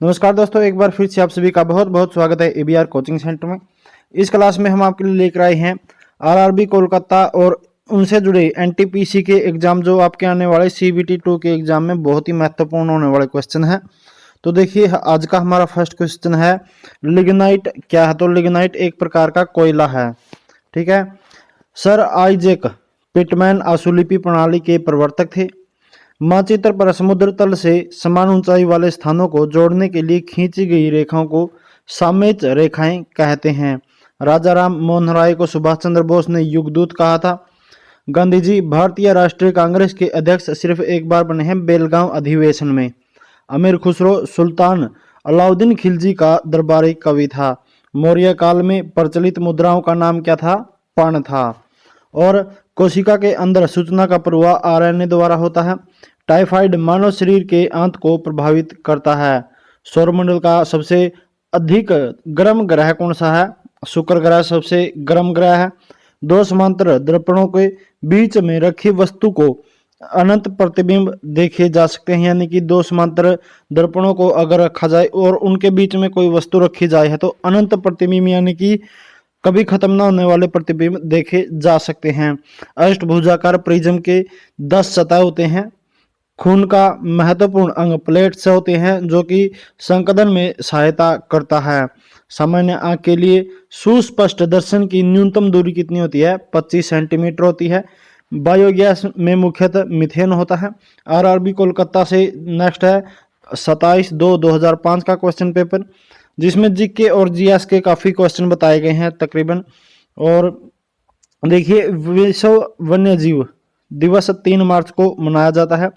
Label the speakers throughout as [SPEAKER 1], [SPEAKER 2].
[SPEAKER 1] नमस्कार दोस्तों, एक बार फिर से आप सभी का बहुत बहुत स्वागत है एबीआर कोचिंग सेंटर में। इस क्लास में हम आपके लिए लेकर आए हैं आरआरबी कोलकाता और उनसे जुड़े एनटीपीसी के एग्जाम जो आपके आने वाले सीबीटी 2 के एग्जाम में बहुत ही महत्वपूर्ण होने वाले क्वेश्चन है। तो देखिए, आज का हमारा फर्स्ट क्वेश्चन है लिग्नाइट क्या है। तो लिग्नाइट एक प्रकार का कोयला है, ठीक है। सर आइजैक पिटमैन आशुलिपि प्रणाली के प्रवर्तक थे। मानचित्र पर समुद्र तल से समान ऊंचाई वाले स्थानों को जोड़ने के लिए खींची गई रेखाओं को सामेच रेखाएं कहते हैं। राजा राम मोहन राय को सुभाष चंद्र बोस ने युगदूत कहा था। गांधी जी भारतीय राष्ट्रीय कांग्रेस के अध्यक्ष सिर्फ एक बार बने हैं, बेलगांव अधिवेशन में। अमीर खुसरो सुल्तान अलाउद्दीन खिलजी का दरबारी कवि था। मौर्य काल में प्रचलित मुद्राओं का नाम क्या था? पर्ण था। और कोशिका के अंदर सूचना का प्रवाह आरएनए द्वारा होता है। टाइफाइड मानव शरीर के आंत को प्रभावित करता है। सौरमंडल का सबसे अधिक गर्म ग्रह कौन सा है? शुक्र ग्रह सबसे गर्म ग्रह है। दो समांतर दर्पणों के बीच में रखी वस्तु को अनंत प्रतिबिंब देखे जा सकते हैं, यानी कि दो समांतर दर्पणों को अगर रखा जाए और उनके बीच में कोई वस्तु रखी जाए है तो अनंत प्रतिबिंब यानी कि कभी खत्म न होने वाले प्रतिबिंब देखे जा सकते हैं। अष्टभुजाकार प्रिज्म के 10 सतह होते हैं। खून का महत्वपूर्ण अंग प्लेट्स होते हैं जो कि संकलन में सहायता करता है। सामान्य आंख के लिए सुस्पष्ट दर्शन की न्यूनतम दूरी कितनी होती है? 25 सेंटीमीटर होती है। बायोगैस में मुख्यतः मीथेन होता है। आरआरबी कोलकाता से नेक्स्ट है 27/2/2005 का क्वेश्चन पेपर, जिसमें जीके और जीएस के काफ़ी क्वेश्चन बताए गए हैं तकरीबन। और देखिए, विश्व वन्य जीव दिवस 3 मार्च को मनाया जाता है।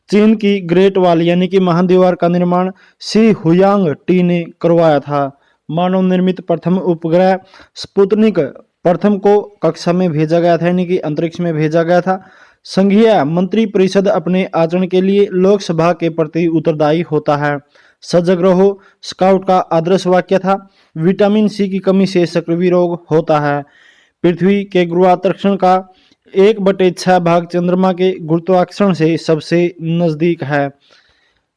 [SPEAKER 1] चीन की ग्रेट वॉल यानी कि महादीवार का निर्माण शी हुयांग टी ने करवाया था। मानव निर्मित प्रथम उपग्रह स्पुतनिक प्रथम को कक्षा में भेजा गया था, यानी कि अंतरिक्ष में भेजा गया था। संघीय मंत्री परिषद अपने आचरण के लिए लोकसभा के प्रति उत्तरदायी होता है। सजग रहो स्काउट का आदर्श वाक्य था। विटामिन सी की कमी से सक्रिय रोग होता है। पृथ्वी के गुरुत्वाकर्षण का 1/6 भाग चंद्रमा के गुरुत्वाकर्षण से सबसे नजदीक है।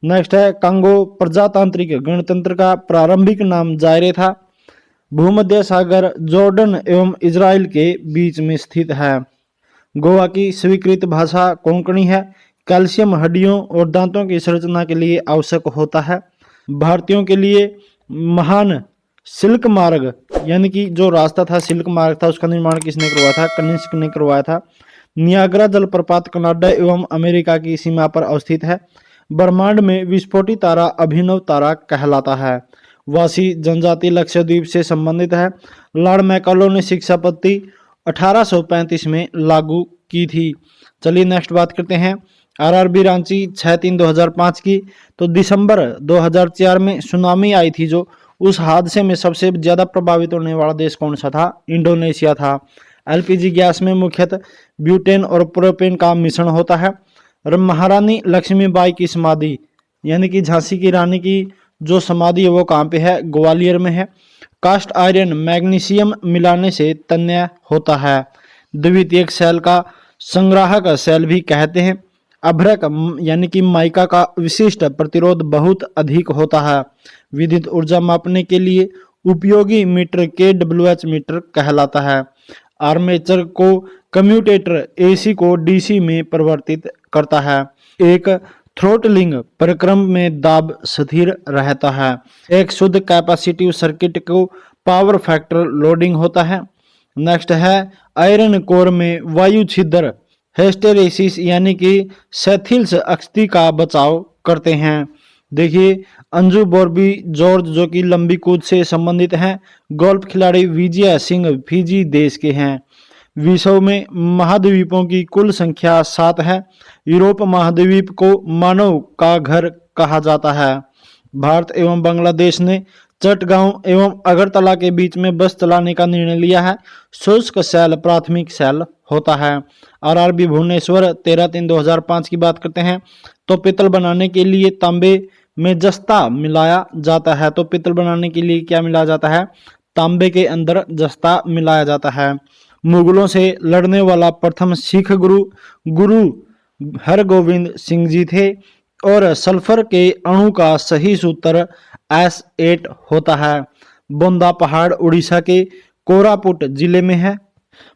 [SPEAKER 1] नेक्स्ट है कांगो प्रजातांत्रिक गणतंत्र का प्रारंभिक नाम जायरे था। भूमध्य सागर जॉर्डन एवं इजराइल के बीच में स्थित है। गोवा की स्वीकृत भाषा कोंकणी है। कैल्शियम हड्डियों और दांतों की संरचना के लिए आवश्यक होता है। भारतीयों के लिए महान सिल्क मार्ग यानी कि जो रास्ता था सिल्क मार्ग था, उसका निर्माण किसने करवाया था? कनिष्क ने करवाया था। नियाग्रा जलप्रपात कनाडा एवं अमेरिका की सीमा पर अवस्थित है। ब्रह्मांड में विस्फोटित तारा अभिनव तारा कहलाता है। वासी जनजाति लक्षद्वीप से संबंधित है। लॉर्ड मैकाले ने शिक्षा पद्धति 1835 में लागू की थी। चलिए नेक्स्ट बात करते हैं आरआरबी रांची 6/3/2005 की। तो दिसंबर 2004 में सुनामी आई थी, जो उस हादसे में सबसे ज्यादा प्रभावित होने वाला देश कौन सा था? इंडोनेशिया था। एलपीजी गैस में मुख्यतः ब्यूटेन और प्रोपेन का मिश्रण होता है। महारानी लक्ष्मीबाई की समाधि यानी कि झांसी की रानी की जो समाधि है वो कहाँ पे है? ग्वालियर में है। कास्ट आयरन मैग्नीशियम मिलाने से तन्य होता है। द्वितीयक सेल का संग्राहक सेल भी कहते हैं। अभ्रक यानी कि माइका का विशिष्ट प्रतिरोध बहुत अधिक होता है। विद्युत ऊर्जा मापने के लिए उपयोगी मीटर KWH मीटर कहलाता है। आर्मेचर को कम्यूटेटर AC को DC में परिवर्तित करता है। एक थ्रोटलिंग प्रक्रम में दाब स्थिर रहता है। एक शुद्ध कैपेसिटिव सर्किट को पावर फैक्टर लोडिंग होता है। नेक्स्ट है आयरन कोर में वायु छिद्र हिस्टेरेसिस यानी कि सेथिल्स अस्थि का बचाव करते हैं। देखिए, अंजू बॉर्बी जॉर्ज जो कि लंबी कूद से संबंधित हैं। गोल्फ खिलाड़ी विजय सिंह फिजी देश के हैं। विश्व में महाद्वीपों की कुल संख्या 7 है। यूरोप महाद्वीप को मानव का घर कहा जाता है। भारत एवं बांग्लादेश ने चटगांव एवं अगरतला के बीच में बस चलाने का निर्णय लिया है। शुष्क सेल प्राथमिक सेल होता है। आरआरबी भुवनेश्वर 13/3/2005 की बात करते हैं। तो पित्तल बनाने के लिए तांबे में जस्ता मिलाया जाता है। तो पित्तल बनाने के लिए क्या मिलाया जाता है? तांबे के अंदर जस्ता मिलाया जाता है। मुगलों से लड़ने वाला प्रथम सिख गुरु हरगोविंद सिंह जी थे। और सल्फर के अणु का सही सूत्र S8 होता है। बोंदा पहाड़ उड़ीसा के कोरापुट जिले में है।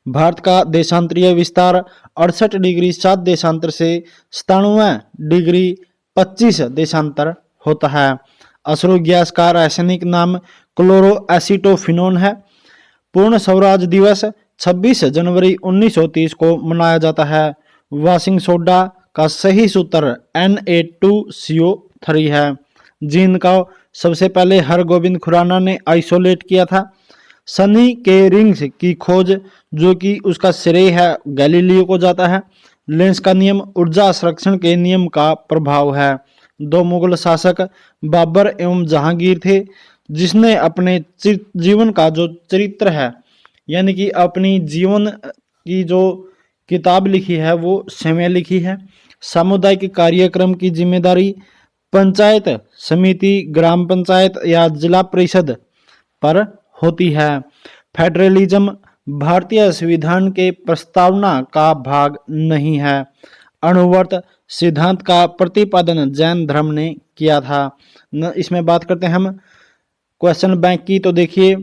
[SPEAKER 1] भारत का देशांतरीय विस्तार 68 डिग्री 7 देशांतर से 97 डिग्री 25 देशांतर होता है। अश्रु गैस का रासायनिक नाम क्लोरोएसिटोफिनोन है। पूर्ण स्वराज दिवस 26 जनवरी 1930 को मनाया जाता है। वॉशिंग सोडा का सही सूत्र Na2CO3 है। जीन का सबसे पहले हरगोविंद खुराना ने आइसोलेट किया था। सनी के रिंग्स की खोज जो कि उसका श्रेय है गैलीलियो को जाता है। लेंस का नियम ऊर्जा संरक्षण के नियम का प्रभाव है। दो मुगल शासक बाबर एवं जहांगीर थे, जिसने अपने जीवन का जो चरित्र है यानी कि अपनी जीवन की जो किताब लिखी है वो समय लिखी है। सामुदायिक कार्यक्रम की जिम्मेदारी पंचायत समिति, ग्राम पंचायत या जिला परिषद पर होती है। फेडरलिज्म भारतीय संविधान के प्रस्तावना का भाग नहीं है। अणुवर्त सिद्धांत का प्रतिपादन जैन धर्म ने किया था। इसमें बात करते हैं हम क्वेश्चन बैंक की, तो देखिए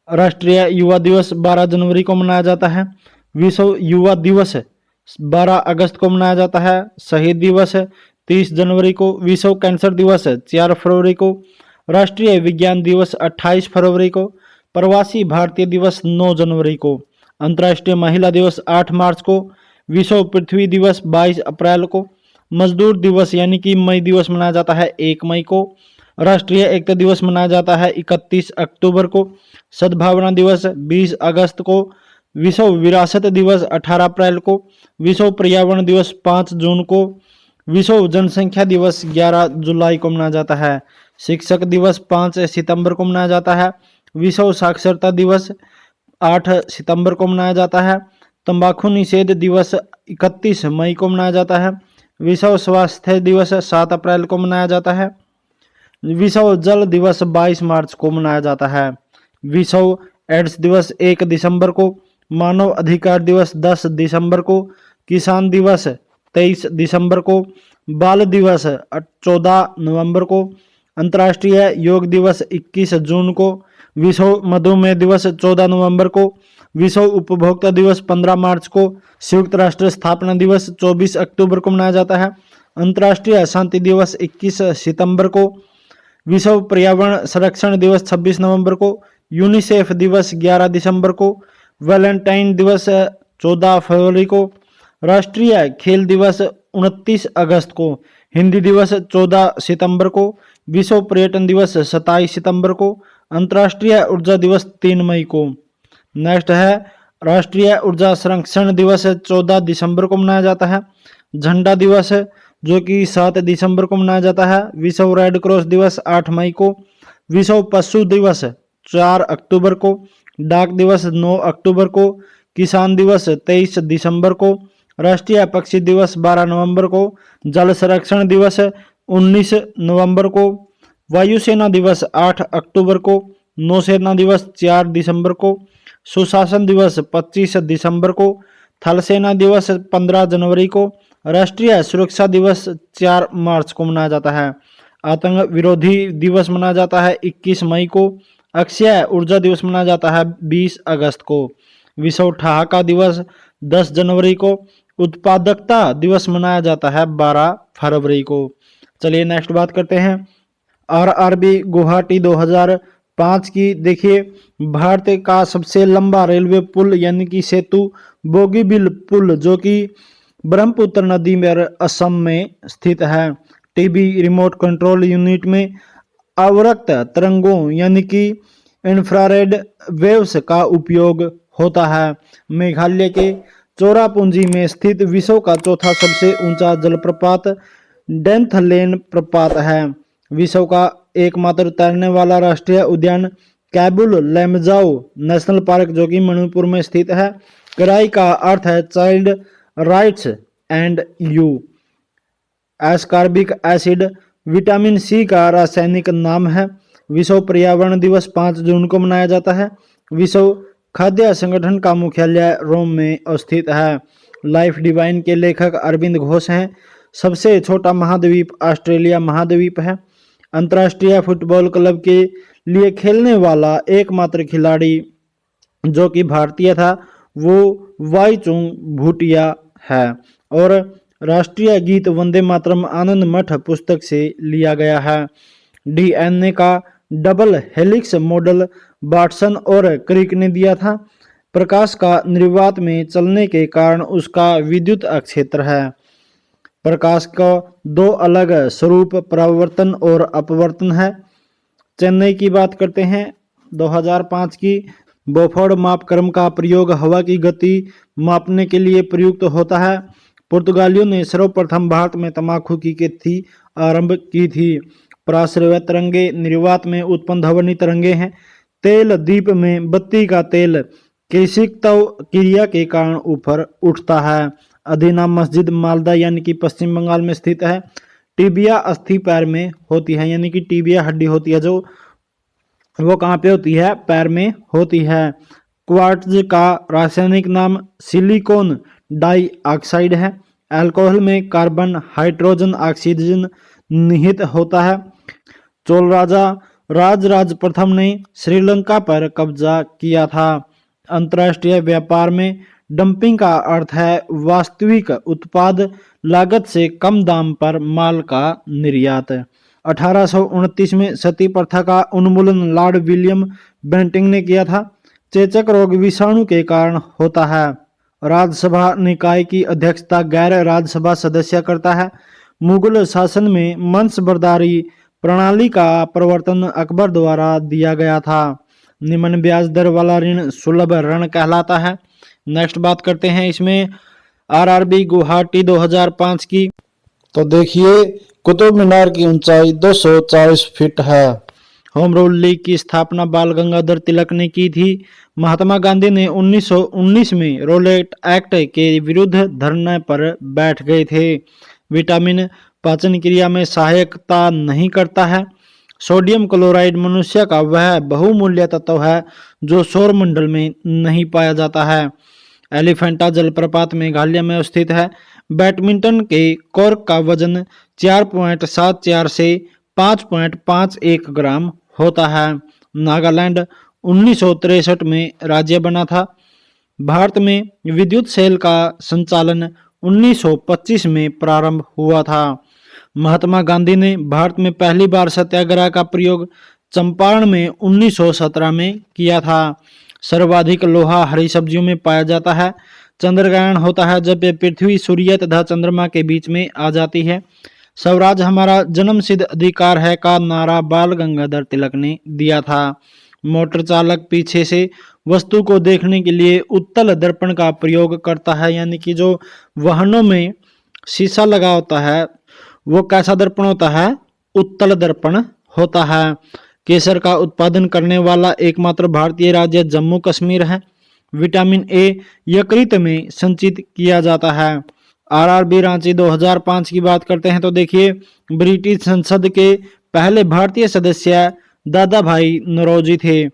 [SPEAKER 1] राष्ट्रीय युवा दिवस 12 जनवरी को मनाया जाता है। विश्व युवा दिवस 12 अगस्त को मनाया जाता है। शहीद दिवस 30 जनवरी को। विश्व कैंसर दिवस 4 फरवरी को। राष्ट्रीय विज्ञान दिवस 28 फरवरी को। प्रवासी भारतीय दिवस 9 जनवरी को। अंतर्राष्ट्रीय महिला दिवस 8 मार्च को। विश्व पृथ्वी दिवस 22 अप्रैल को। मजदूर दिवस यानी कि मई दिवस मनाया जाता है 1 मई को। राष्ट्रीय एकता दिवस मनाया जाता है 31 अक्टूबर को। सद्भावना दिवस 20 अगस्त को। विश्व विरासत दिवस 18 अप्रैल को। विश्व पर्यावरण दिवस 5 जून को। विश्व जनसंख्या दिवस 11 जुलाई को मनाया जाता है। शिक्षक दिवस 5 सितंबर को मनाया जाता है। विश्व साक्षरता दिवस 8 सितंबर को मनाया जाता है। तंबाकू निषेध दिवस 31 मई को मनाया जाता है। विश्व स्वास्थ्य दिवस 7 अप्रैल को मनाया जाता है। विश्व जल दिवस 22 मार्च को मनाया जाता है। विश्व एड्स दिवस 1 दिसंबर को। मानव अधिकार दिवस 10 दिसंबर को। किसान दिवस 23 दिसंबर को। बाल दिवस 14 नवंबर को। अंतर्राष्ट्रीय योग दिवस 21 जून को। विश्व मधुमेह दिवस 14 नवंबर को। विश्व उपभोक्ता दिवस 15 मार्च को। संयुक्त राष्ट्र स्थापना दिवस 24 अक्टूबर को मनाया जाता है। अंतर्राष्ट्रीय शांति दिवस 21 सितंबर को। विश्व पर्यावरण संरक्षण दिवस 26 नवंबर को। यूनिसेफ दिवस 11 दिसंबर को। वैलेंटाइन दिवस 14 फरवरी को। राष्ट्रीय खेल दिवस 29 अगस्त को। हिंदी दिवस 14 सितंबर को। विश्व पर्यटन दिवस 27 सितंबर को। अंतर्राष्ट्रीय ऊर्जा दिवस 3 मई को। नेक्स्ट है राष्ट्रीय ऊर्जा संरक्षण दिवस 14 दिसंबर को मनाया जाता है। झंडा दिवस जो कि 7 दिसंबर को मनाया जाता है। विश्व रेड क्रॉस दिवस 8 मई को। विश्व पशु दिवस 4 अक्टूबर को। डाक दिवस 9 अक्टूबर को। किसान दिवस 23 दिसंबर को। राष्ट्रीय पक्षी दिवस 12 नवंबर को। जल संरक्षण दिवस 19 नवंबर को। वायुसेना दिवस 8 अक्टूबर को। नौसेना दिवस 4 दिसंबर को। सुशासन दिवस 25 दिसंबर को। थल सेना दिवस 15 जनवरी को। राष्ट्रीय सुरक्षा दिवस 4 मार्च को मनाया जाता है। आतंक विरोधी दिवस मनाया जाता है 21 मई को। अक्षय ऊर्जा दिवस मनाया जाता है 20 अगस्त को। विश्व ठहाका दिवस 10 जनवरी को। उत्पादकता दिवस मनाया जाता है 12 फरवरी को। चलिए नेक्स्ट बात करते हैं आरआरबी गुवाहाटी 2005 की। देखिए भारत का सबसे लंबा रेलवे पुल यानी कि सेतु बोगीबिल पुल जो कि ब्रह्मपुत्र नदी में असम में स्थित है। टीबी रिमोट कंट्रोल यूनिट में अवरक्त तरंगों यानी कि इंफ्रारेड वेव्स का उपयोग होता है। मेघालय के चोरापुंजी में स्थित विश्व का चौथा सबसे ऊंचा जलप्रपात डेंथलेन प्रपात है। विश्व का एकमात्र तैरने वाला राष्ट्रीय उद्यान कैबुल लैमजाओ नेशनल पार्क जो कि मणिपुर में स्थित है। कड़ाई का अर्थ है child rights and you. Ascorbic acid vitamin C का रासायनिक नाम है। विश्व पर्यावरण दिवस 5 जून को मनाया जाता है। विश्व खाद्य संगठन का मुख्यालय रोम में स्थित है। लाइफ डिवाइन के लेखक अरविंद घोष हैं। सबसे छोटा महाद्वीप ऑस्ट्रेलिया महाद्वीप है। अंतर्राष्ट्रीय फुटबॉल क्लब के लिए खेलने वाला एकमात्र खिलाड़ी जो कि भारतीय था वो वाईचुंग भूटिया है। और राष्ट्रीय गीत वंदे मातरम आनंद मठ पुस्तक से लिया गया है। डीएनए का डबल हेलिक्स मॉडल वाटसन और क्रिक ने दिया था। प्रकाश का निर्वात में चलने के कारण उसका विद्युत क्षेत्र है। प्रकाश का दो अलग स्वरूप परावर्तन और अपवर्तन है। चेन्नई की बात करते हैं 2005 की। बोफोर्ड मापक्रम का प्रयोग हवा की गति मापने के लिए प्रयुक्त होता है। पुर्तगालियों ने सर्वप्रथम भारत में तंबाकू की खेती आरंभ की थी। पराश्रय तरंगे निर्वात में उत्पन्न ध्वनि तरंगे हैं। तेल दीप में बत्ती का तेल केशिकत्व क्रिया के कारण ऊपर उठता है। अदीना मस्जिद मालदा यानी कि पश्चिम बंगाल में स्थित है। टिबिया अस्थि पैर में होती है, यानी कि टिबिया हड्डी होती है जो वो कहाँ पे होती है, पैर में होती है। क्वार्ट्ज का रासायनिक नाम सिलिकॉन डाइऑक्साइड है। अल्कोहल में कार्बन हाइड्रोजन ऑक्सीजन निहित होता है। चोल राजा राजराज प्रथम ने श्रीलंका पर कब्जा किया था। अंतर्राष्ट्रीय व्यापार में डंपिंग का अर्थ है वास्तविक उत्पाद लागत से कम दाम पर माल का निर्यात। 1829 में सती प्रथा का उन्मूलन लॉर्ड विलियम बेंटिंग ने किया था। चेचक रोग विषाणु के कारण होता है। राज्यसभा निकाय की अध्यक्षता गैर राज्यसभा सदस्य करता है। मुगल शासन में वंशबरदारी प्रणाली का प्रवर्तन अकबर द्वारा दिया गया था। निम्न ब्याज दर वाला ऋण सुलभ ऋण कहलाता है। नेक्स्ट बात करते हैं इसमें आरआरबी गुवाहाटी 2005 की। तो देखिए कुतुब मीनार की ऊंचाई 240 फीट है। होम रूल लीग की स्थापना बाल गंगाधर तिलक ने की थी। महात्मा गांधी ने 1919 में रोलेट एक्ट के विरुद्ध धरने पर बैठ गए थे। विटामिन पाचन क्रिया में सहायता नहीं करता है। सोडियम क्लोराइड मनुष्य का वह बहुमूल्य तत्व है जो सौरमंडल में नहीं पाया जाता है। एलिफेंटा जलप्रपात मेघालय में स्थित है। बैडमिंटन के कॉर्क का वजन 4.74 से 5.51 ग्राम होता है। नागालैंड 1963 में राज्य बना था। भारत में विद्युत सेल का संचालन 1925 में प्रारंभ हुआ था। महात्मा गांधी ने भारत में पहली बार सत्याग्रह का प्रयोग चंपारण में 1917 में किया था। सर्वाधिक लोहा हरी सब्जियों में पाया जाता है। चंद्रग्रहण होता है जब पृथ्वी सूर्य तथा चंद्रमा के बीच में आ जाती है। स्वराज हमारा जन्मसिद्ध अधिकार है का नारा बाल गंगाधर तिलक ने दिया था। मोटर चालक पीछे से वस्तु को देखने के लिए उत्तल दर्पण का प्रयोग करता है, यानी कि जो वाहनों में शीशा लगा होता है वो कैसा दर्पण होता है, उत्तल दर्पण होता है। केसर का उत्पादन करने वाला एकमात्र भारतीय राज्य जम्मू कश्मीर है। विटामिन ए यकृत में संचित किया जाता है। आरआरबी रांची 2005 की बात करते हैं तो देखिए ब्रिटिश संसद के पहले भारतीय सदस्य दादा भाई नौरोजी थे।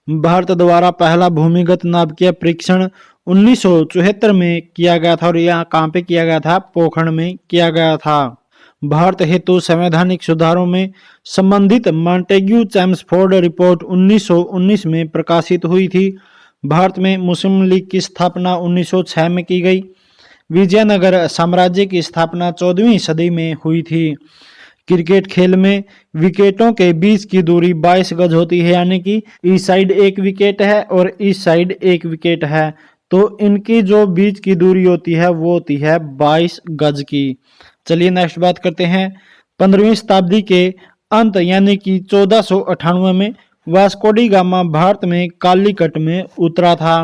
[SPEAKER 1] भारत द्वारा पहला भूमिगत नाभिकीय परीक्षण 1974 में किया गया था और यहाँ कहाँ पे किया गया था, पोखरण में किया गया था। भारत हेतु संवैधानिक सुधारों में संबंधित मॉन्टेग्यू चैम्सफोर्ड रिपोर्ट 1919 में प्रकाशित हुई थी। भारत में मुस्लिम लीग की स्थापना 1906 में की गई। विजयनगर साम्राज्य की स्थापना 14वीं सदी में हुई थी। क्रिकेट खेल में विकेटों के बीच की दूरी 22 गज होती है, यानी कि इस साइड एक विकेट है और इस साइड एक विकेट है, तो इनकी जो बीच की दूरी होती है वो होती है 22 गज की। चलिए नेक्स्ट बात करते हैं। 15वीं शताब्दी के अंत यानी कि 1498 में वास्को डी गामा भारत में कालीकट में उतरा था।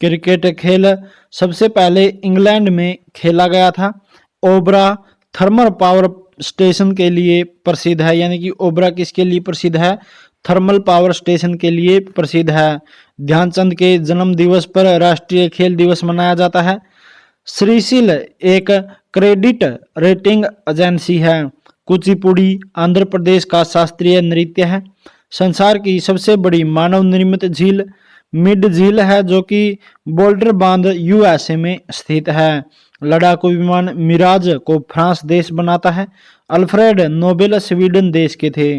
[SPEAKER 1] क्रिकेट खेल सबसे पहले इंग्लैंड में खेला गया था। ओबरा थर्मल पावर स्टेशन के लिए प्रसिद्ध है, यानी कि ओबरा किसके लिए प्रसिद्ध है, थर्मल पावर स्टेशन के लिए प्रसिद्ध है। ध्यानचंद के जन्म दिवस पर राष्ट्रीय खेल दिवस मनाया जाता है। श्रीशिल एक क्रेडिट रेटिंग एजेंसी है। कुचिपुड़ी आंध्र प्रदेश का शास्त्रीय नृत्य है। संसार की सबसे बड़ी मानव निर्मित झील मिड झील है जो कि बोल्डर बांध यूएसए में स्थित है। लड़ाकू विमान मिराज को फ्रांस देश बनाता है। अल्फ्रेड नोबेल स्वीडन देश के थे।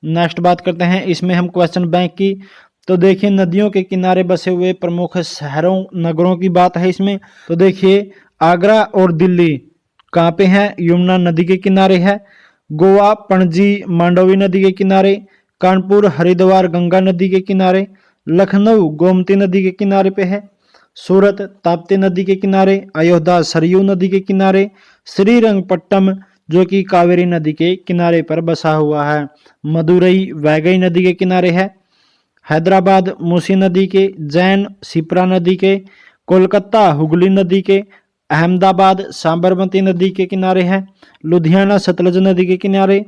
[SPEAKER 1] नेक्स्ट बात करते हैं इसमें हम क्वेश्चन बैंक की। तो देखिए नदियों के किनारे बसे हुए प्रमुख शहरों नगरों की बात है इसमें। तो देखिए आगरा और दिल्ली कहाँ पे है? यमुना नदी के किनारे है। गोवा पणजी मांडवी नदी के किनारे, कानपुर हरिद्वार गंगा नदी के किनारे, लखनऊ गोमती नदी के किनारे पे है, सूरत ताप्ती नदी के किनारे, अयोध्या सरयू नदी के किनारे, श्रीरंगपट्टनम जो कि कावेरी नदी के किनारे पर बसा हुआ है, मदुरई वैगई नदी के किनारे है, हैदराबाद मूसी नदी के, जैन शिप्रा नदी के, कोलकाता हुगली नदी के, अहमदाबाद साबरमती नदी के किनारे है, लुधियाना सतलज नदी के किनारे,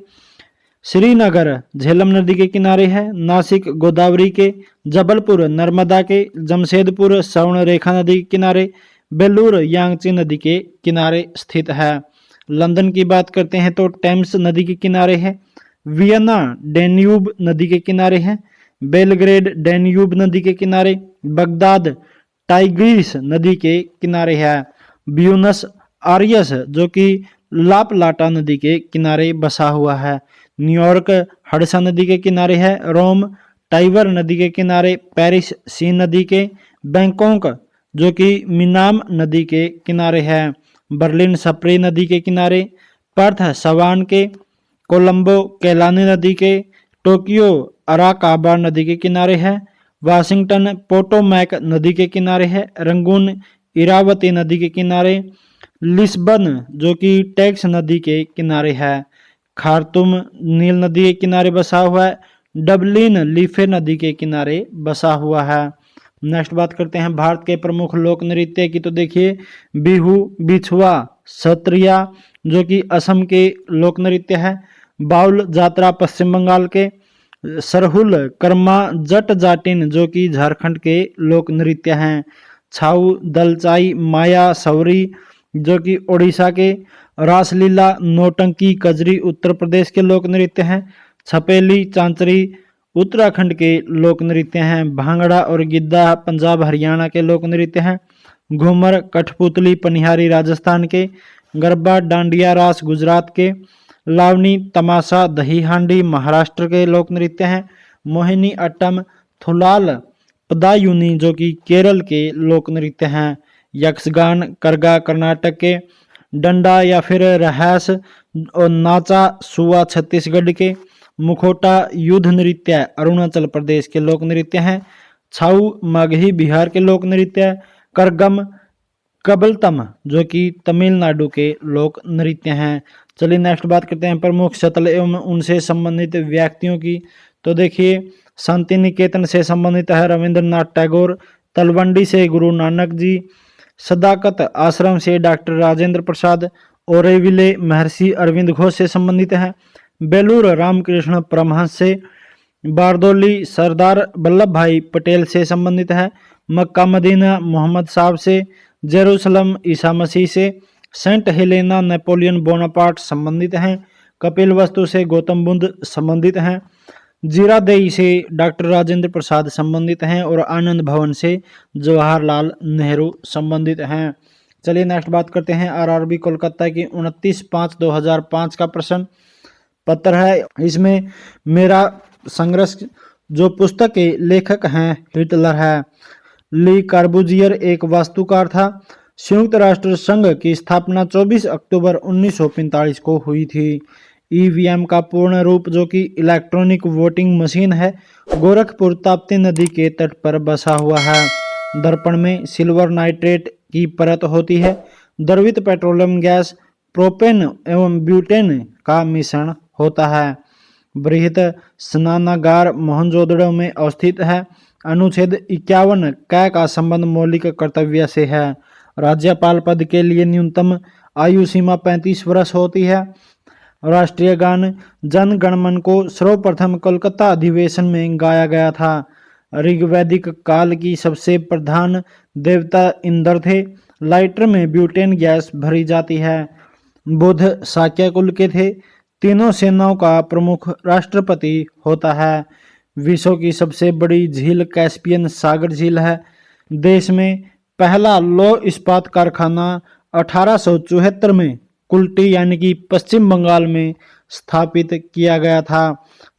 [SPEAKER 1] श्रीनगर झेलम नदी के किनारे है, नासिक गोदावरी के, जबलपुर नर्मदा के, जमशेदपुर स्वर्ण रेखा नदी के किनारे, बेलूर यांगची नदी के किनारे स्थित है। लंदन की बात करते हैं तो टेम्स नदी के किनारे है, वियना डेन्यूब नदी के किनारे है, बेलग्रेड डेन्यूब नदी के किनारे, बगदाद टाइग्रिस नदी के किनारे है, ब्यूनस आयर्स जो कि लापलाटा नदी के किनारे बसा हुआ है, न्यूयॉर्क हडसन नदी के किनारे है, रोम टाइबर नदी के किनारे, पेरिस सीन नदी के, बैंकॉक जो कि मिनाम नदी के किनारे है, बर्लिन स्प्रे नदी के किनारे, पर्थ सवान के, कोलंबो कैलानी नदी के, टोक्यो अराकाबा नदी के किनारे है, वाशिंगटन पोटोमैक नदी के किनारे है, रंगून इरावती नदी के किनारे, लिस्बन जो कि टेक्स नदी के किनारे है, खार्तुम नील नदी के किनारे बसा हुआ है, डबलिन लीफे नदी के किनारे बसा हुआ है। नेक्स्ट बात करते हैं भारत के प्रमुख लोक नृत्य की। तो देखिए बिहू बिछुआ सत्रिया जो कि असम के लोक नृत्य है, बाउल जात्रा पश्चिम बंगाल के, सरहुल कर्मा जट जाटिन जो कि झारखंड के लोक नृत्य हैं, छाऊ दलचाई माया सवरी जो कि ओडिशा के, रासलीला नौटंकी कजरी उत्तर प्रदेश के लोक नृत्य हैं, छपेली चांचरी उत्तराखंड के लोक नृत्य हैं, भांगड़ा और गिद्दा पंजाब हरियाणा के लोक नृत्य हैं, घूमर कठपुतली पनिहारी राजस्थान के, गरबा डांडिया रास गुजरात के, लावनी तमाशा दही हांडी महाराष्ट्र के लोक नृत्य हैं, मोहिनी अट्टम थुलाल पदायुनी जो कि केरल के लोक नृत्य हैं, यक्षगान करगा कर्नाटक के, डंडा या फिर रहस और नाचा सुआ छत्तीसगढ़ के, मुखोटा युद्ध नृत्य अरुणाचल प्रदेश के लोक नृत्य हैं, छाऊ मगही बिहार के लोक नृत्य, करगम कबलतम जो कि तमिलनाडु के लोक नृत्य हैं। चलिए नेक्स्ट बात करते हैं प्रमुख स्थल एवं उनसे संबंधित व्यक्तियों की। तो देखिए शांति निकेतन से संबंधित है रविंद्रनाथ टैगोर, तलवंडी से गुरु नानक जी, सदाकत आश्रम से डॉक्टर राजेंद्र प्रसाद, ओरेविले महर्षि अरविंद घोष से संबंधित है, बेलूर रामकृष्ण परमहंस से, बारदौली सरदार वल्लभ भाई पटेल से संबंधित है, मक्का मदीना मोहम्मद साहब से, जेरूसलम ईसा मसीह से, सेंट हेलेना नेपोलियन बोनापार्ट संबंधित हैं, कपिल वस्तु से गौतम बुद्ध संबंधित हैं, जीरादेई से डॉक्टर राजेंद्र प्रसाद संबंधित हैं और आनंद भवन से जवाहरलाल नेहरू संबंधित हैं। चलिए नेक्स्ट बात करते हैं आरआरबी कोलकाता की 29/5/2005 का प्रश्न पत्र है। इसमें मेरा संघर्ष जो पुस्तक के लेखक हैं हिटलर है। ली कार्बूजियर एक वास्तुकार था। संयुक्त राष्ट्र संघ की स्थापना 24 अक्टूबर 1945 को हुई थी। ईवीएम का पूर्ण रूप जो कि इलेक्ट्रॉनिक वोटिंग मशीन है, गोरखपुर ताप्ती नदी के तट पर बसा हुआ है। दर्पण में सिल्वर नाइट्रेट की परत होती है। द्रवित पेट्रोलियम गैस प्रोपेन एवं ब्यूटेन का मिश्रण होता है। बृहत स्नानागार मोहनजोदड़ो में अवस्थित है। अनुच्छेद 51 क का संबंध मौलिक कर्तव्य से है। राज्यपाल पद के लिए न्यूनतम आयु सीमा 35 वर्ष होती है। राष्ट्रीय गान जन गण मन को सर्वप्रथम कोलकाता अधिवेशन में गाया गया था। ऋग्वैदिक काल की सबसे प्रधान देवता इंद्र थे। लाइटर में ब्यूटेन गैस भरी जाती है। बुद्ध शाक्य कुल के थे। तीनों सेनाओं का प्रमुख राष्ट्रपति होता है। विश्व की सबसे बड़ी झील कैस्पियन सागर झील है। देश में पहला लौह इस्पात कारखाना 1874 में कुल्टी यानी कि पश्चिम बंगाल में स्थापित किया गया था।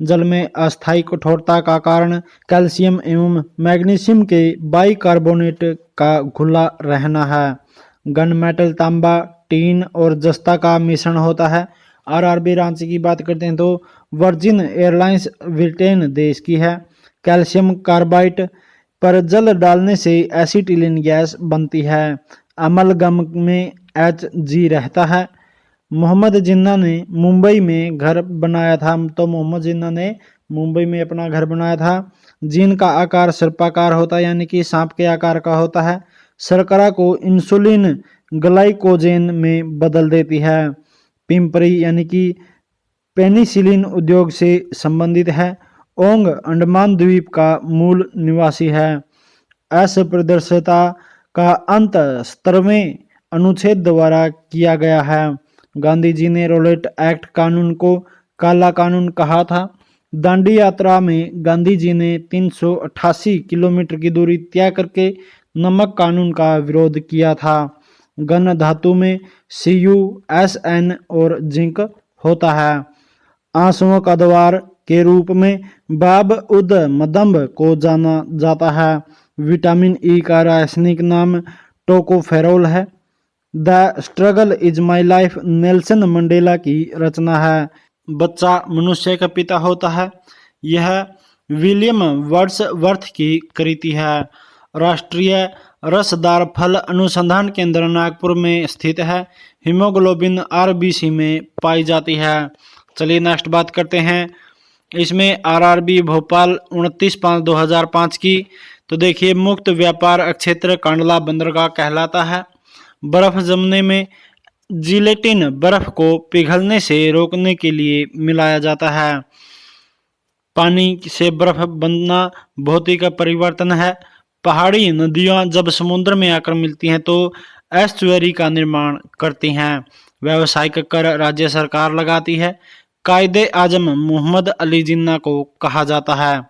[SPEAKER 1] जल में अस्थायी कठोरता का कारण कैल्शियम एवं मैग्नीशियम के बाइकार्बोनेट का घुला रहना है। गन मेटल तांबा, टीन और जस्ता का मिश्रण होता है। आरआरबी रांची की बात करते हैं तो वर्जिन एयरलाइंस ब्रिटेन देश की है। कैल्शियम कार्बाइड पर जल डालने से एसिटिलीन गैस बनती है। अमलगम में Hg रहता है। मोहम्मद जिन्ना ने मुंबई में घर बनाया था। तो मोहम्मद जिन्ना ने मुंबई में अपना घर बनाया था। जीन का आकार सर्पाकार होता है यानी कि सांप के आकार का होता है। शर्करा को इंसुलिन ग्लाइकोजेन में बदल देती है। पिंपरी यानी कि पेनिसिलिन उद्योग से संबंधित है। ओंग अंडमान द्वीप का मूल निवासी है। असप्रदर्शिता का अंत 17वें अनुच्छेद द्वारा किया गया है। गांधी जी ने रोलेट एक्ट कानून को काला कानून कहा था। दांडी यात्रा में गांधी जी ने 388 किलोमीटर की दूरी तय करके नमक कानून का विरोध किया था। गन धातु में Cu, Sn और जिंक होता है। आंसुओं का द्वार के रूप में बाब उद मदम्ब को जाना जाता है। विटामिन ई का रासायनिक नाम टोकोफेरोल है। The struggle is my life Nelson Mandela की रचना है। बच्चा मनुष्य का पिता होता है। यह विलियम वर्ड्सवर्थ की कृति है। राष्ट्रीय रसदार फल अनुसंधान केंद्र नागपुर में स्थित है। हीमोग्लोबिन आरबीसी में पाई जाती है। चलिए नेक्स्ट बात करते हैं। इसमें आरआरबी भोपाल 29/5/2005 की। तो देखिए, मुक्त व्यापार क्षेत्र कांडला बंदरगाह कहलाता है। बर्फ जमने में जिलेटिन बर्फ को पिघलने से रोकने के लिए मिलाया जाता है। पानी से बर्फ बनना भौतिक परिवर्तन है। पहाड़ी नदियां जब समुद्र में आकर मिलती हैं तो एस्चुअरी का निर्माण करती हैं। व्यावसायिक कर राज्य सरकार लगाती है। कायदे आजम मोहम्मद अली जिन्ना को कहा जाता है।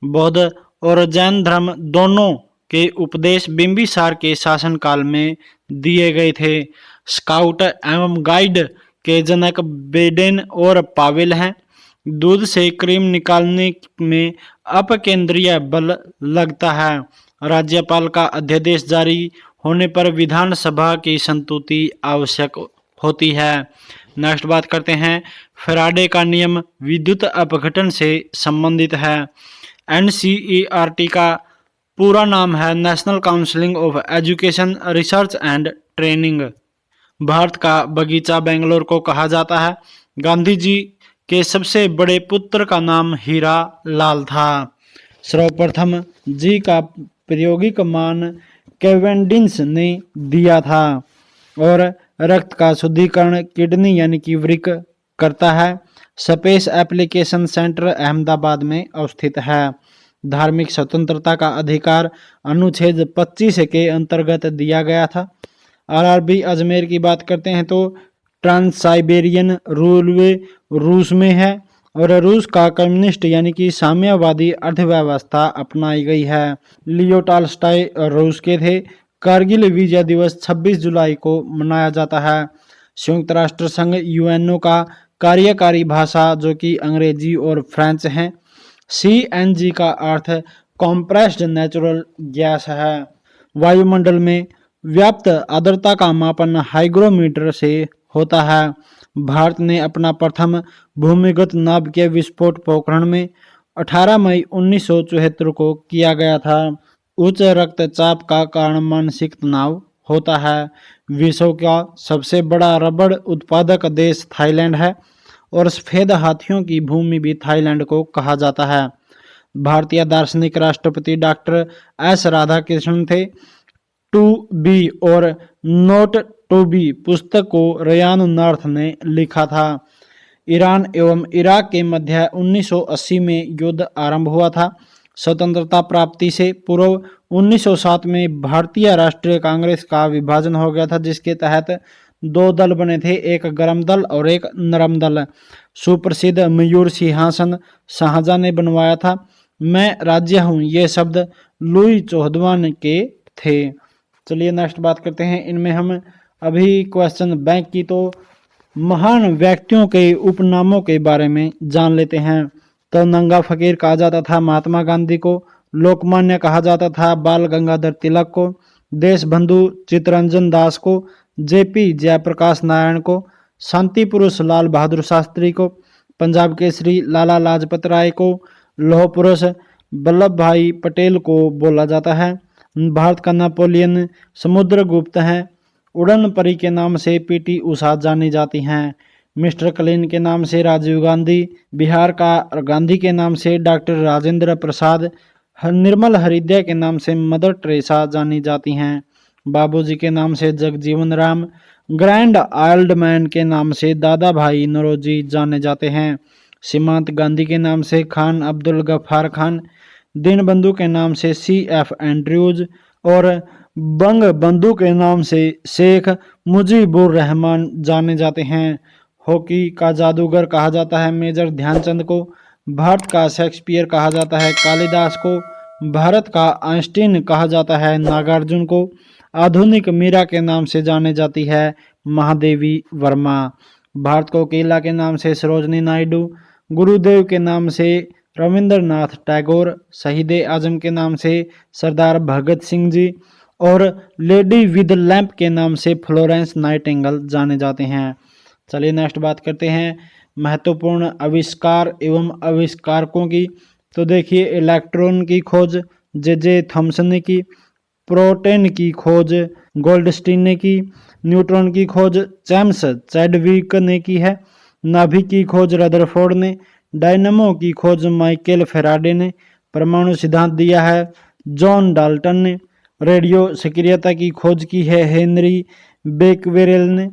[SPEAKER 1] बौद्ध और जैन धर्म दोनों के उपदेश बिंबिसार के शासनकाल में दिए गए थे। स्काउट एवं गाइड के जनक बेडेन और पावेल हैं। दूध से क्रीम निकालने में अपकेंद्रीय बल लगता है। राज्यपाल का अध्यादेश जारी होने पर विधानसभा की संतुति आवश्यक होती है। नेक्स्ट बात करते हैं। फैराडे का नियम विद्युत अपघटन से संबंधित है। NCERT का पूरा नाम है national council of education research and training. Bharat का बगीचा बेंगलोर को कहा जाता है। गांधी जी के सबसे बड़े पुत्र का नाम हीरा लाल था। सर्वप्रथम जी का प्रायोगिक मान कैवेंडिश ने दिया था। और रक्त का शुद्धिकरण किडनी यानी कि वृक्क करता है। स्पेस एप्लीकेशन सेंटर अहमदाबाद में अवस्थित है। धार्मिक स्वतंत्रता का अधिकार अनुच्छेद 25 के अंतर्गत दिया गया था। आरआरबी अजमेर की बात करते हैं तो ट्रांस साइबेरियन रेलवे रूस में है। और रूस का कम्युनिस्ट यानी कि साम्यवादी अर्थव्यवस्था अपनाई गई है। लियो टॉल्स्टॉय रूस के थे। कारगिल विजय दिवस 26 जुलाई को मनाया जाता है। संयुक्त राष्ट्र संघ यूएनओ का कार्यकारी भाषा जो कि अंग्रेजी और फ्रेंच है। CNG का अर्थ कॉम्प्रेस्ड नेचुरल गैस है। वायुमंडल में व्याप्त आर्द्रता का मापन हाइग्रोमीटर से होता है। भारत ने अपना प्रथम भूमिगत नाभिकीय विस्फोट पोखरण में 18 मई 1974 को किया गया था। उच्च रक्तचाप का कारण मानसिक तनाव होता है। विश्व का सबसे बड़ा रबड़ उत्पादक देश थाईलैंड है। और सफेद हाथियों की भूमि भी थाईलैंड को कहा जाता है। भारतीय दार्शनिक राष्ट्रपति डॉक्टर S राधाकृष्णन थे। टू बी और नोट टू बी पुस्तक को रयान नार्थ ने लिखा था। ईरान एवं इराक के मध्य 1980 में युद्ध आरंभ हुआ था। स्वतंत्रता प्राप्ति से पूर्व 1907 में भारतीय राष्ट्रीय कांग्रेस का विभाजन हो गया था, जिसके तहत 2 दल बने थे, एक गर्म दल और एक नरम दल। सुप्रसिद्ध मयूर सिंहासन शाहजहां ने बनवाया था। मैं राज्य हूँ, ये शब्द लुई 14वां के थे। चलिए नेक्स्ट बात करते हैं। इनमें हम अभी क्वेश्चन बैंक की, तो महान व्यक्तियों के उपनामों के बारे में जान लेते हैं। तो नंगा फकीर कहा जाता था महात्मा गांधी को, लोकमान्य कहा जाता था बाल गंगाधर तिलक को, देश बंधु चित्तरंजन दास को, जेपी जयप्रकाश नारायण को, शांति पुरुष लाल बहादुर शास्त्री को, पंजाब केसरी लाला लाजपत राय को, लौह पुरुष वल्लभ भाई पटेल को बोला जाता है। भारत का नेपोलियन समुद्रगुप्त है। उड़न परी के नाम से पीटी उषा जानी जाती हैं। मिस्टर क्लीन के नाम से राजीव गांधी, बिहार का गांधी के नाम से डॉक्टर राजेंद्र प्रसाद, निर्मल हृदय के नाम से मदर टेरेसा जानी जाती हैं। बाबूजी के नाम से Jagjivan Ram, grand old man के नाम से दादा भाई नौरोजी जाने जाते हैं। सीमांत गांधी के नाम से खान अब्दुल गफ्फार खान, दीनबंधु के नाम से CF एंड्रयूज और बंग बंधु के नाम से शेख मुजीबुर रहमान जाने जाते हैं। हॉकी का जादूगर कहा जाता है मेजर ध्यानचंद को। भारत का शेक्सपियर कहा जाता है कालिदास को। भारत का आइंस्टीन कहा जाता है नागार्जुन को। आधुनिक मीरा के नाम से जाने जाती है महादेवी वर्मा। भारत को केला के नाम से सरोजनी नायडू, गुरुदेव के नाम से रविंद्रनाथ टैगोर, शहीद आजम के नाम से सरदार भगत सिंह जी और लेडी विद लैंप के नाम से फ्लोरेंस नाइटिंगेल जाने जाते हैं। चलिए नेक्स्ट बात करते हैं महत्वपूर्ण आविष्कार एवं आविष्कारकों की। तो देखिए, इलेक्ट्रॉन की खोज जे थॉमसन ने की, प्रोटॉन की खोज गोल्डस्टीन ने की, न्यूट्रॉन की खोज जेम्स चैडविक ने की है, नाभिक की खोज रदरफोर्ड ने, डायनमो की खोज माइकल फेराडे ने, परमाणु सिद्धांत दिया है जॉन डाल्टन ने, रेडियो सक्रियता की खोज की है हेनरी बेकवेरेल ने,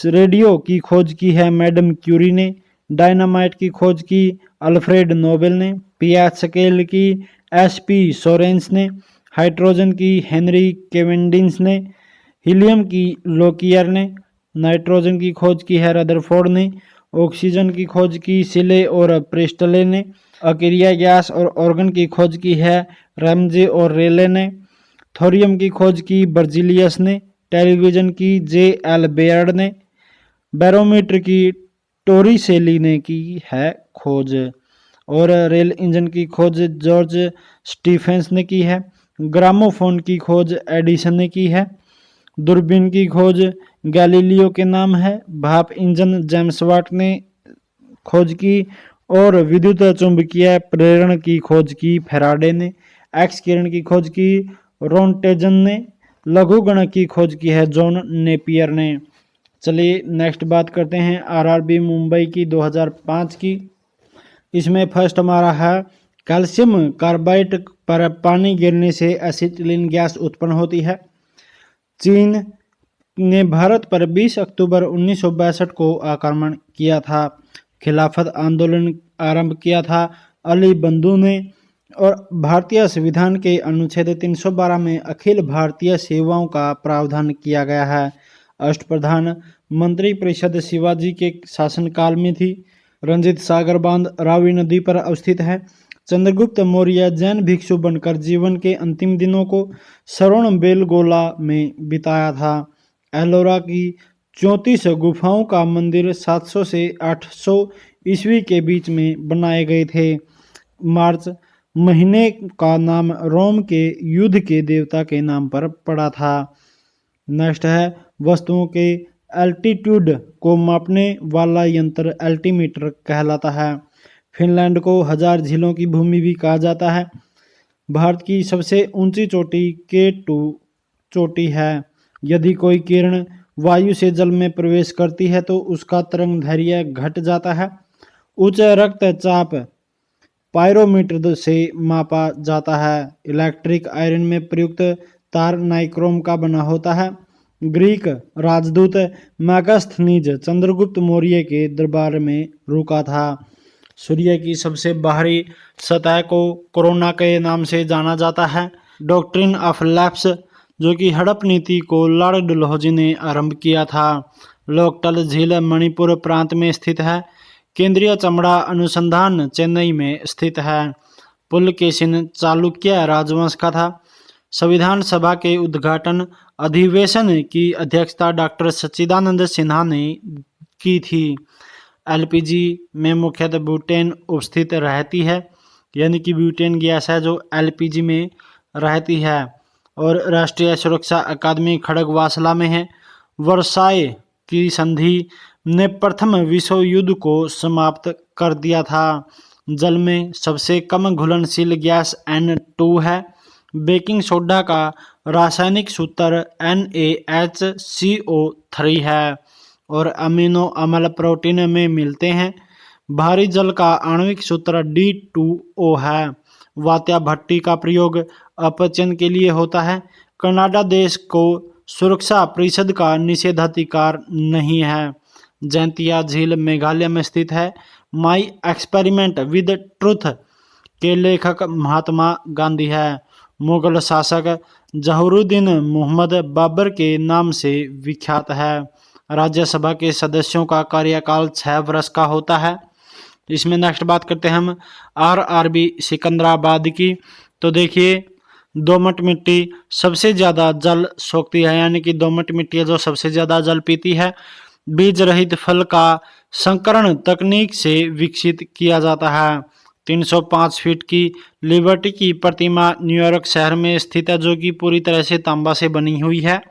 [SPEAKER 1] रेडियो की खोज की है मैडम क्यूरी ने, डायनामाइट की खोज की अल्फ्रेड नोबेल ने, pH स्केल की SP सोरेंस ने, हाइड्रोजन की हेनरी केवेंडिश ने, हीलियम की लोकियर ने, नाइट्रोजन की खोज की है रदरफोर्ड ने, ऑक्सीजन की खोज की सिले और प्रिस्टले ने, अकेरिया गैस और ऑर्गन की खोज की है रैमजे और रेले ने, थोरियम की खोज की बर्जिलियस ने, टेलीविजन की JL बेयर्ड ने, बैरोमीटर की टोरिसेली ने की है खोज और रेल इंजन की खोज जॉर्ज स्टीफेंस ने की है। ग्रामोफोन की खोज एडिसन ने की है। दूरबीन की खोज गैलीलियो के नाम है। भाप इंजन जेम्स वाट ने खोज की और विद्युत चुंबकीय प्रेरण की खोज की फेराडे ने। एक्स किरण की खोज की रोन्टेजन ने। लघु गणक की खोज की है जॉन नेपियर ने। चलिए नेक्स्ट बात करते हैं RRB मुंबई की 2005 की। इसमें फर्स्ट हमारा है कैल्शियम कार्बाइड पर पानी गिरने से एसिटिलीन गैस उत्पन्न होती है। चीन ने भारत पर 20 अक्टूबर 1962 को आक्रमण किया था। खिलाफत आंदोलन आरंभ किया था अली बंधु ने और भारतीय संविधान के अनुच्छेद 312 में अखिल भारतीय सेवाओं का प्रावधान किया गया है। अष्टप्रधान मंत्री परिषद शिवाजी के शासनकाल में थी। रंजित सागर बांध रावी नदी पर अवस्थित है। चंद्रगुप्त मौर्य जैन भिक्षु बनकर जीवन के अंतिम दिनों को श्रवण बेलगोला में बिताया था। एलोरा की 34 गुफाओं का मंदिर 700 से 800 ईस्वी के बीच में बनाए गए थे। मार्च महीने का नाम रोम के युद्ध के देवता के नाम पर पड़ा था। नेक्स्ट है वस्तुओं के एल्टीट्यूड को मापने वाला यंत्र एल्टीमीटर कहलाता है। फिनलैंड को 1000 झीलों की भूमि भी कहा जाता है। भारत की सबसे ऊंची चोटी K2 चोटी है। यदि कोई किरण वायु से जल में प्रवेश करती है तो उसका तरंग दैर्घ्य घट जाता है। उच्च रक्तचाप पायरोमीटर से मापा जाता है। इलेक्ट्रिक आयरन में प्रयुक्त तार नाइक्रोम का बना होता है। ग्रीक राजदूत मैगस्थनीज चंद्रगुप्त मौर्य के दरबार में रुका था। सूर्य की सबसे बाहरी सतह को कोरोना के नाम से जाना जाता है। डॉक्ट्रिन ऑफ लैप्स जो कि हड़प नीति को लॉर्ड डलहौजी ने आरंभ किया था। लोकटल झील मणिपुर प्रांत में स्थित है। केंद्रीय चमड़ा अनुसंधान चेन्नई में स्थित है। पुलकेशिन चालुक्य राजवंश का था। संविधान सभा के उद्घाटन अधिवेशन की अध्यक्षता डॉक्टर सच्चिदानंद सिन्हा ने की थी। एलपीजी में मुख्यतः ब्यूटेन उपस्थित रहती है, यानी कि ब्यूटेन गैस है जो एलपीजी में रहती है। और राष्ट्रीय सुरक्षा अकादमी खड़गवासला में है। वर्साय की संधि ने प्रथम विश्व युद्ध को समाप्त कर दिया था। जल में सबसे कम घुलनशील गैस N2 है। बेकिंग सोडा का रासायनिक सूत्र NaHCO3 है और अमीनो अम्ल प्रोटीन में मिलते हैं। भारी जल का आणविक सूत्र D2O है। वात्या भट्टी का प्रयोग अपचयन के लिए होता है। कनाडा देश को सुरक्षा परिषद का निषेधाधिकार नहीं है। जैंतिया झील मेघालय में स्थित है। माई एक्सपेरिमेंट विद ट्रुथ के लेखक महात्मा गांधी है। मुगल शासक जहरुद्दीन मोहम्मद बाबर के नाम से विख्यात है। राज्यसभा के सदस्यों का कार्यकाल 6 वर्ष का होता है। इसमें नेक्स्ट बात करते हैं हम आरआरबी सिकंदराबाद की। तो देखिए, दोमट मिट्टी सबसे ज़्यादा जल सोखती है, यानी कि दोमट मिट्टी है जो सबसे ज़्यादा जल पीती है। बीज रहित फल का संकरण तकनीक से विकसित किया जाता है। 305 फीट की लिबर्टी की प्रतिमा न्यूयॉर्क शहर में स्थित है, जो कि पूरी तरह से तांबा से बनी हुई है।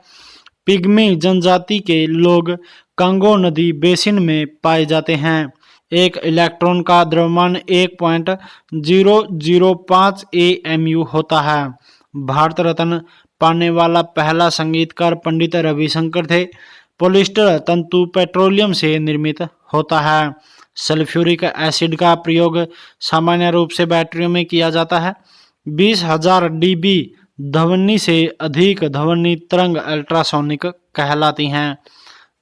[SPEAKER 1] पिग्मी जनजाति के लोग कांगो नदी बेसिन में पाए जाते हैं। एक इलेक्ट्रॉन का द्रव्यमान 1.005 AMU होता है। भारत रत्न पाने वाला पहला संगीतकार पंडित रविशंकर थे। पॉलिस्टर तंतु पेट्रोलियम से निर्मित होता है। सल्फ्यूरिक एसिड का प्रयोग सामान्य रूप से बैटरियों में किया जाता है। 20,000 dB ध्वनि से अधिक ध्वनि तरंग अल्ट्रासोनिक कहलाती हैं।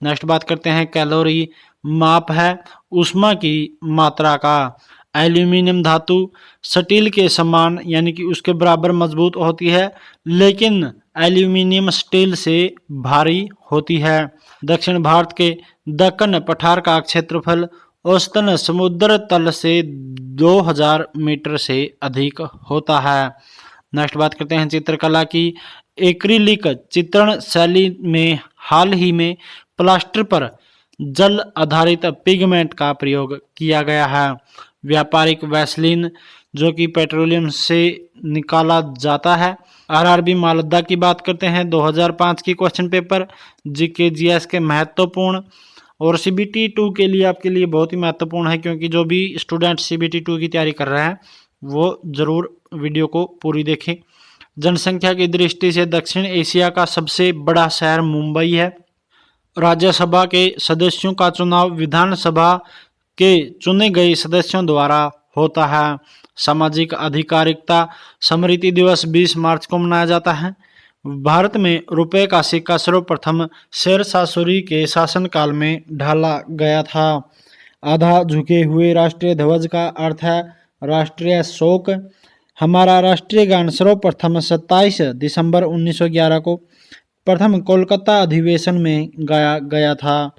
[SPEAKER 1] नेक्स्ट बात करते हैं कैलोरी माप है ऊष्मा की मात्रा का। एल्यूमिनियम धातु स्टील के समान यानी कि उसके बराबर मजबूत होती है, लेकिन एल्यूमिनियम स्टील से भारी होती है। दक्षिण भारत के दक्कन पठार का क्षेत्रफल औसतन समुद्र तल से 2000 मीटर से अधिक होता है। नेक्स्ट बात करते हैं चित्रकला की। एक्रिलिक चित्रण शैली में हाल ही में प्लास्टर पर जल आधारित पिगमेंट का प्रयोग किया गया है। व्यापारिक वैसलीन जो कि पेट्रोलियम से निकाला जाता है। आरआरबी मालदा की बात करते हैं। 2005 की क्वेश्चन पेपर जीके जीएस के महत्वपूर्ण और सीबीटी 2 के लिए आपके लिए बहुत ही महत्वपूर्ण है, क्योंकि जो भी स्टूडेंट सीबीटी 2 की तैयारी कर रहे हैं वो जरूर वीडियो को पूरी देखें। जनसंख्या की दृष्टि से दक्षिण एशिया का सबसे बड़ा शहर मुंबई है। राज्यसभा के सदस्यों का चुनाव विधानसभा के चुने गए सदस्यों द्वारा होता है। सामाजिक अधिकारिता स्मृति दिवस 20 मार्च को मनाया जाता है। भारत में रुपए का सिक्का सर्वप्रथम शेरशाह सूरी के शासनकाल में ढाला गया था। आधा झुके हुए राष्ट्रीय ध्वज का अर्थ है राष्ट्रीय शोक। हमारा राष्ट्रीय गान सर्वप्रथम 27 दिसंबर 1911 को प्रथम कोलकाता अधिवेशन में गाया गया था।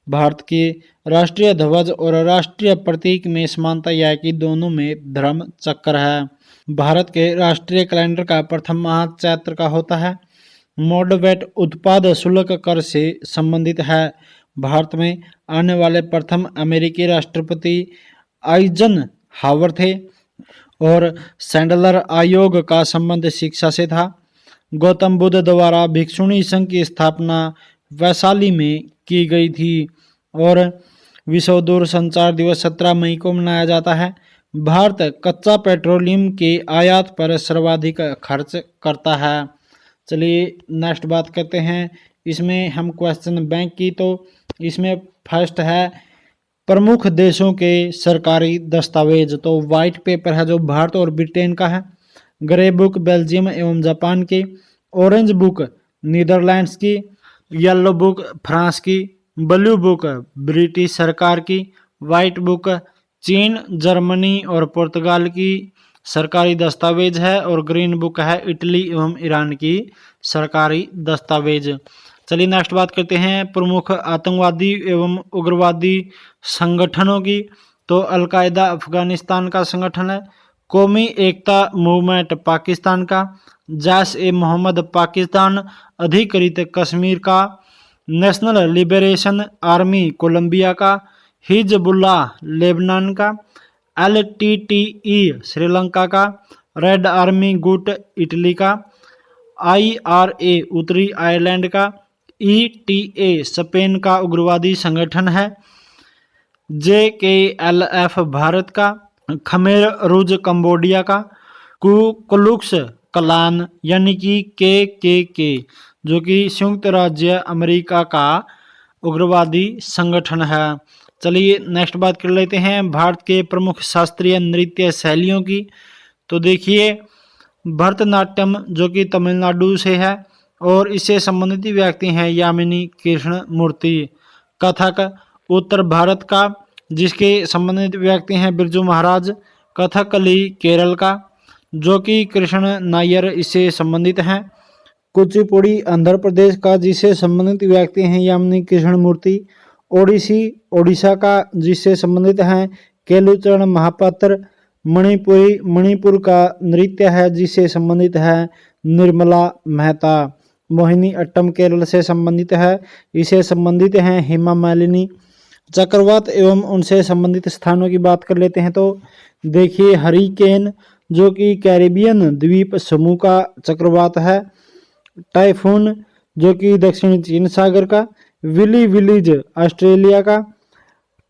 [SPEAKER 1] भारत के राष्ट्रीय ध्वज और राष्ट्रीय प्रतीक में समानता यह है कि दोनों में धर्म चक्र है। भारत के राष्ट्रीय कैलेंडर का प्रथम माह चैत्र का होता है। मॉडवेट उत्पाद शुल्क कर से संबंधित है। भारत में आने वाले प्रथम अमेरिकी राष्ट्रपति आइजन हावर थे और सैंडलर आयोग का संबंध शिक्षा से था। गौतम बुद्ध द्वारा भिक्षुणी संघ की स्थापना वैशाली में की गई थी और विश्व दूरसंचार दिवस 17 मई को मनाया जाता है। भारत कच्चा पेट्रोलियम के आयात पर सर्वाधिक खर्च करता है। चलिए नेक्स्ट बात करते हैं। इसमें हम क्वेश्चन बैंक की, तो इसमें फर्स्ट है प्रमुख देशों के सरकारी दस्तावेज। तो वाइट पेपर है जो भारत और ब्रिटेन का है। ग्रे बुक बेल्जियम एवं जापान की। ऑरेंज बुक नीदरलैंड्स की। येलो बुक फ्रांस की। ब्लू बुक ब्रिटिश सरकार की। वाइट बुक चीन, जर्मनी और पुर्तगाल की सरकारी दस्तावेज है और ग्रीन बुक है इटली एवं ईरान की सरकारी दस्तावेज। चलिए नेक्स्ट बात करते हैं प्रमुख आतंकवादी एवं उग्रवादी संगठनों की। तो अलकायदा अफगानिस्तान का संगठन है। कौमी एकता मूवमेंट पाकिस्तान का, जैश ए मोहम्मद पाकिस्तान अधिकृत कश्मीर का, नेशनल लिबरेशन आर्मी कोलंबिया का, हिजबुल्लाह लेबनान का, LTTE श्रीलंका का, रेड आर्मी गुट इटली का, IRA उत्तरी आयरलैंड का, ETA स्पेन का उग्रवादी संगठन है, JKLF भारत का, खमेर रूज कंबोडिया का, कुलुक्स कलान यानी कि KKK जो कि संयुक्त राज्य अमेरिका का उग्रवादी संगठन है। चलिए नेक्स्ट बात कर लेते हैं भारत के प्रमुख शास्त्रीय नृत्य शैलियों की। तो देखिए भरतनाट्यम जो कि तमिलनाडु से है और इससे संबंधित व्यक्ति हैं यामिनी कृष्ण मूर्ति। कथक उत्तर भारत का जिसके संबंधित व्यक्ति हैं बिरजू महाराज। कथकली केरल का जो कि कृष्ण नायर इससे संबंधित हैं। कुचिपुड़ी आंध्र प्रदेश का जिससे संबंधित व्यक्ति हैं यामिनी कृष्ण मूर्ति। ओडिसी ओडिशा का जिससे संबंधित हैं केलुचरण महापात्र। मणिपुरी मणिपुर का नृत्य है जिससे संबंधित है निर्मला मेहता। मोहिनी अट्टम केरल से संबंधित है, इसे संबंधित हैं हेमा मालिनी। चक्रवात एवं उनसे संबंधित स्थानों की बात कर लेते हैं तो देखिए हरिकेन जो कि कैरिबियन द्वीप समूह का चक्रवात है। टाइफून जो कि दक्षिणी चीन सागर का। विली विलीज ऑस्ट्रेलिया का।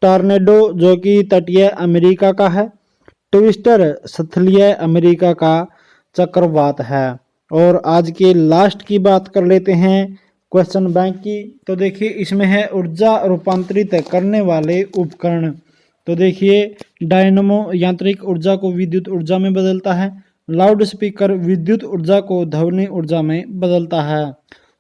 [SPEAKER 1] टॉर्नेडो जो कि तटीय अमेरिका का है। ट्विस्टर स्थलीय अमेरिका का चक्रवात है। और आज के लास्ट की बात कर लेते हैं क्वेश्चन बैंक की। तो देखिए इसमें है ऊर्जा रूपांतरित करने वाले उपकरण। तो देखिए डायनमो यांत्रिक ऊर्जा को विद्युत ऊर्जा में बदलता है। लाउड स्पीकर विद्युत ऊर्जा को ध्वनि ऊर्जा में बदलता है।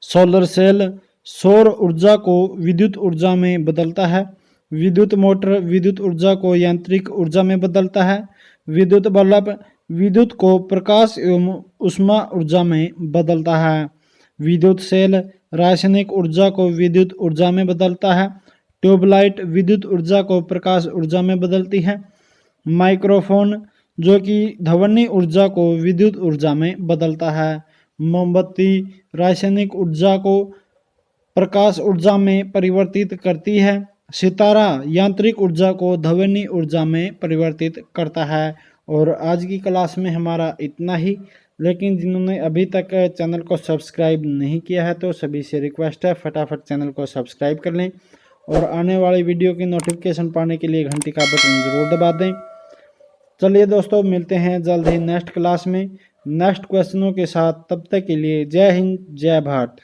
[SPEAKER 1] सोलर सेल सौर ऊर्जा को विद्युत ऊर्जा में बदलता है। विद्युत मोटर विद्युत ऊर्जा को यांत्रिक ऊर्जा में बदलता है। विद्युत बल्ब विद्युत को प्रकाश एवं ऊष्मा ऊर्जा में बदलता है। विद्युत सेल रासायनिक ऊर्जा को विद्युत ऊर्जा में बदलता है। ट्यूबलाइट विद्युत ऊर्जा को प्रकाश ऊर्जा में बदलती है। माइक्रोफोन जो कि ध्वनि ऊर्जा को विद्युत ऊर्जा में बदलता है। मोमबत्ती रासायनिक ऊर्जा को प्रकाश ऊर्जा में परिवर्तित करती है। सितारा यांत्रिक ऊर्जा को ध्वनि ऊर्जा में परिवर्तित करता है। और आज की क्लास में हमारा इतना ही, लेकिन जिन्होंने अभी तक चैनल को सब्सक्राइब नहीं किया है तो सभी से रिक्वेस्ट है फटाफट चैनल को सब्सक्राइब कर लें और आने वाली वीडियो की नोटिफिकेशन पाने के लिए घंटी का बटन ज़रूर दबा दें। चलिए दोस्तों मिलते हैं जल्द ही नेक्स्ट क्लास में नेक्स्ट क्वेश्चनों के साथ। तब तक के लिए जय हिंद जय भारत।